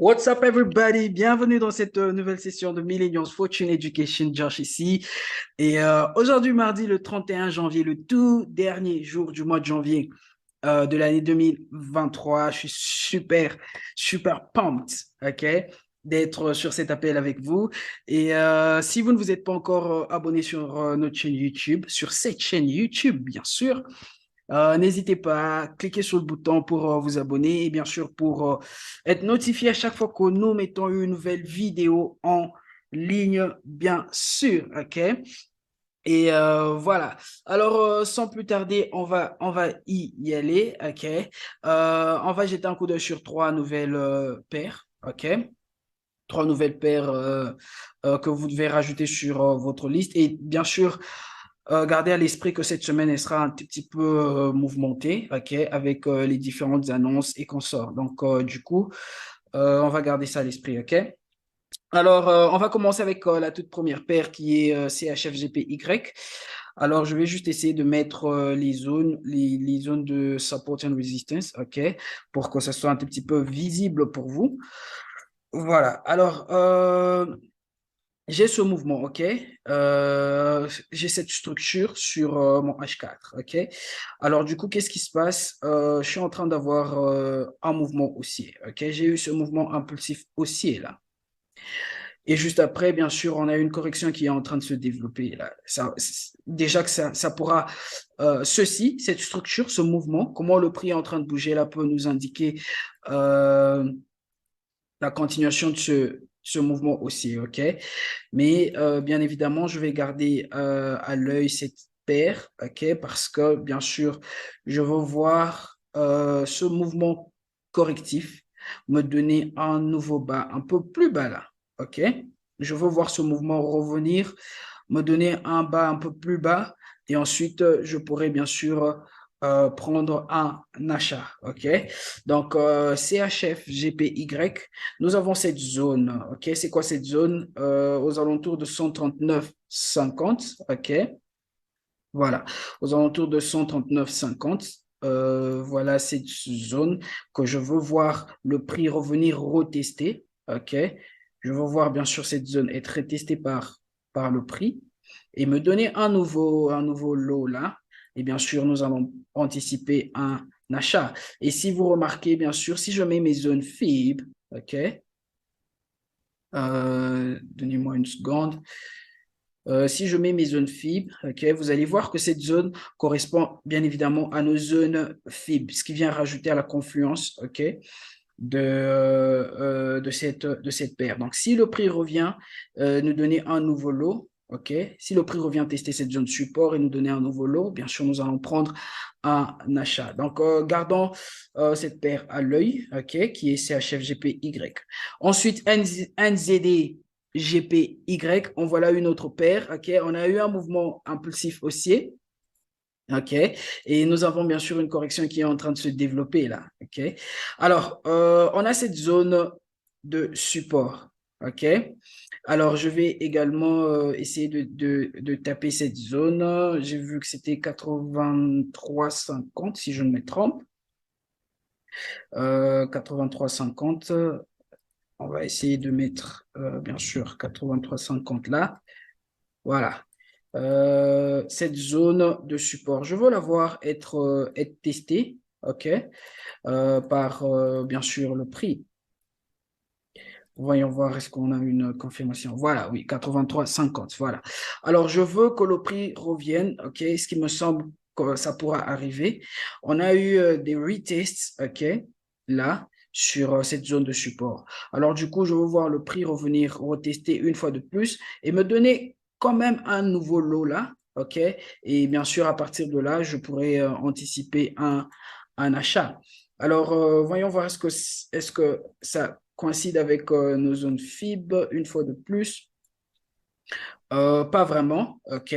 What's up everybody? Bienvenue dans cette nouvelle session de Millennials Fortune Education. Josh ici. Et aujourd'hui, mardi le 31 janvier, le tout dernier jour du mois de janvier de l'année 2023. Je suis super pumped, ok, d'être sur cet appel avec vous. Et si vous ne vous êtes pas encore abonné sur notre chaîne YouTube, sur cette chaîne YouTube, bien sûr, n'hésitez pas à cliquer sur le bouton pour vous abonner et bien sûr pour être notifié à chaque fois que nous mettons une nouvelle vidéo en ligne, bien sûr, ok? Et voilà. Alors, sans plus tarder, on va y aller, ok? On va jeter un coup d'œil sur trois nouvelles paires, ok? Trois nouvelles paires que vous devez rajouter sur votre liste. Et bien sûr, gardez à l'esprit que cette semaine, elle sera un tout petit peu mouvementée, ok, avec les différentes annonces et consorts. Donc, du coup, on va garder ça à l'esprit, ok? Alors, on va commencer avec la toute première paire qui est CHFGPY. Alors, je vais juste essayer de mettre les zones de support and resistance, ok, pour que ça soit un tout petit peu visible pour vous. Voilà. Alors, j'ai ce mouvement, ok? J'ai cette structure sur mon H4, ok? Alors, du coup, qu'est-ce qui se passe? Je suis en train d'avoir un mouvement haussier, ok? J'ai eu ce mouvement impulsif haussier là. Et juste après, bien sûr, on a une correction qui est en train de se développer là. Déjà que ça pourra, cette structure, ce mouvement, comment le prix est en train de bouger là peut nous indiquer euh, la continuation de ce mouvement haussier, ok? Mais bien évidemment, je vais garder à l'œil cette paire, ok? Parce que bien sûr, je veux voir ce mouvement correctif me donner un nouveau bas, un peu plus bas là, ok? Je veux voir ce mouvement revenir, me donner un bas un peu plus bas, et ensuite je pourrai bien sûr prendre un achat, ok? Donc CHF, GPY, nous avons cette zone, ok? C'est quoi cette zone? Aux alentours de 139,50, ok? Voilà, aux alentours de 139,50. Voilà cette zone que je veux voir le prix revenir retester, ok? Je veux voir bien sûr cette zone être retestée par le prix et me donner un nouveau lot là. Et bien sûr, nous allons anticiper un achat. Et si vous remarquez, bien sûr, si je mets mes zones FIB, ok? Donnez-moi une seconde. Si je mets mes zones FIB, ok, vous allez voir que cette zone correspond bien évidemment à nos zones FIB, ce qui vient rajouter à la confluence, ok, de cette paire. Donc, si le prix revient nous donner un nouveau lot, ok, si le prix revient tester cette zone support et nous donner un nouveau lot, bien sûr, nous allons prendre un achat. Donc, gardons cette paire à l'œil, ok, qui est CHFGPY. Ensuite, NZD. GPY, on voit là une autre paire, ok, on a eu un mouvement impulsif haussier, ok, et nous avons bien sûr une correction qui est en train de se développer là, ok. Alors, on a cette zone de support, ok. Alors, je vais également essayer de taper cette zone. J'ai vu que c'était 83,50 si je ne me trompe. 83,50. On va essayer de mettre, bien sûr, 83,50 là. Voilà. Cette zone de support, je veux la voir être testée, OK, par bien sûr le prix. Voyons voir, est-ce qu'on a une confirmation? Voilà, oui, 83,50, voilà. Alors, je veux que le prix revienne, OK, ce qui me semble que ça pourra arriver. On a eu des retests, OK, là, sur cette zone de support. Alors, du coup, je veux voir le prix revenir retester une fois de plus et me donner quand même un nouveau lot là, OK? Et bien sûr, à partir de là, je pourrais anticiper un achat. Alors, voyons voir, est-ce que ça coïncide avec nos zones FIB une fois de plus. Pas vraiment, ok.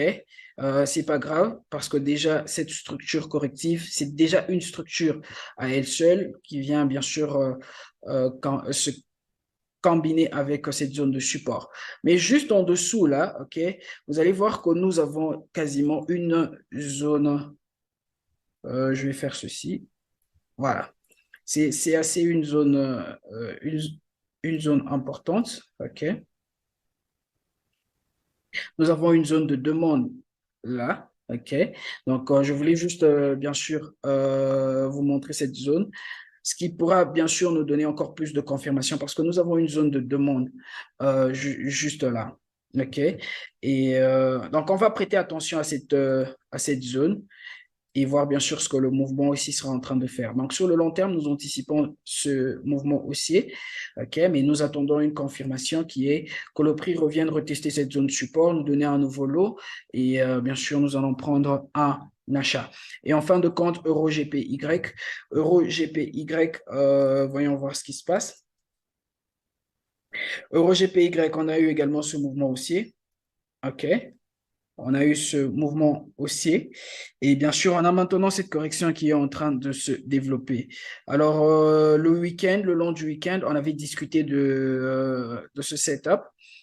C'est pas grave parce que déjà cette structure corrective, c'est déjà une structure à elle seule qui vient bien sûr se combiner avec cette zone de support. Mais juste en dessous là, ok, vous allez voir que nous avons quasiment une zone. Je vais faire ceci. Voilà. C'est assez une zone, une zone importante, OK? Nous avons une zone de demande là, OK? Donc, je voulais juste, bien sûr, vous montrer cette zone, ce qui pourra, bien sûr, nous donner encore plus de confirmation parce que nous avons une zone de demande juste là, OK? Et donc, on va prêter attention à cette zone et voir bien sûr ce que le mouvement aussi sera en train de faire. Donc, sur le long terme, nous anticipons ce mouvement haussier, OK, mais nous attendons une confirmation qui est que le prix revienne retester cette zone de support, nous donner un nouveau lot et bien sûr, nous allons prendre un achat. Et en fin de compte, Euro-GPY, voyons voir ce qui se passe. Euro-GPY, on a eu également ce mouvement haussier, OK. On a eu ce mouvement haussier et bien sûr, on a maintenant cette correction qui est en train de se développer. Alors, le week-end, le long du week-end, on avait discuté de ce setup.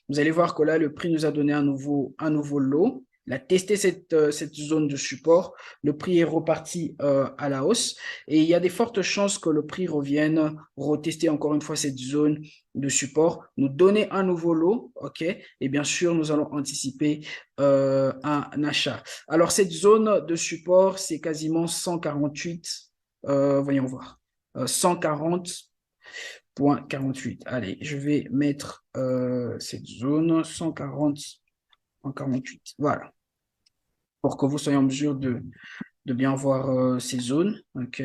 Vous allez voir que là, le prix nous a donné un nouveau lot. Il a testé cette zone de support. Le prix est reparti à la hausse et il y a des fortes chances que le prix revienne retester encore une fois cette zone de support, nous donner un nouveau lot, OK? Et bien sûr, nous allons anticiper un achat. Alors, cette zone de support, c'est quasiment 148, voyons voir, 140,48. Allez, je vais mettre cette zone 140,48. Voilà, pour que vous soyez en mesure de bien voir ces zones. OK.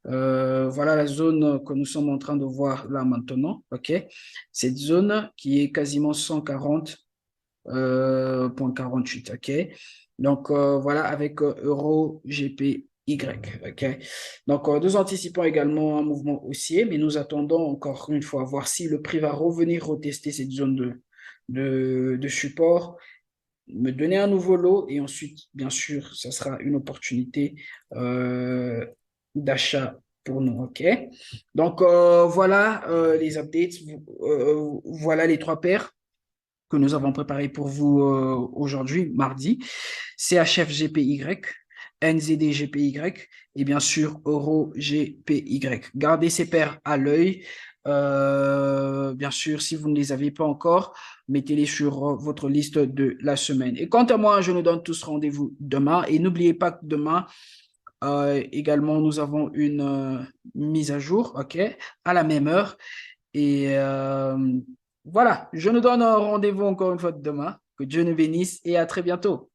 Voilà la zone que nous sommes en train de voir là maintenant. OK. Cette zone qui est quasiment 140,48. OK. Donc, voilà avec Euro GPY. OK. Donc, nous anticipons également un mouvement haussier, mais nous attendons encore une fois voir si le prix va revenir retester cette zone de support, me donner un nouveau lot et ensuite, bien sûr, ça sera une opportunité d'achat pour nous. OK. Donc, voilà les updates. Voilà les trois paires que nous avons préparées pour vous aujourd'hui, mardi. CHF-GPY, NZD-GPY et bien sûr Euro-GPY. Gardez ces paires à l'œil. Bien sûr, si vous ne les avez pas encore, mettez-les sur votre liste de la semaine. Et quant à moi, je nous donne tous rendez-vous demain. Et n'oubliez pas que demain, également, nous avons une mise à jour, OK, à la même heure. Et voilà, je nous donne un rendez-vous encore une fois demain. Que Dieu nous bénisse et à très bientôt.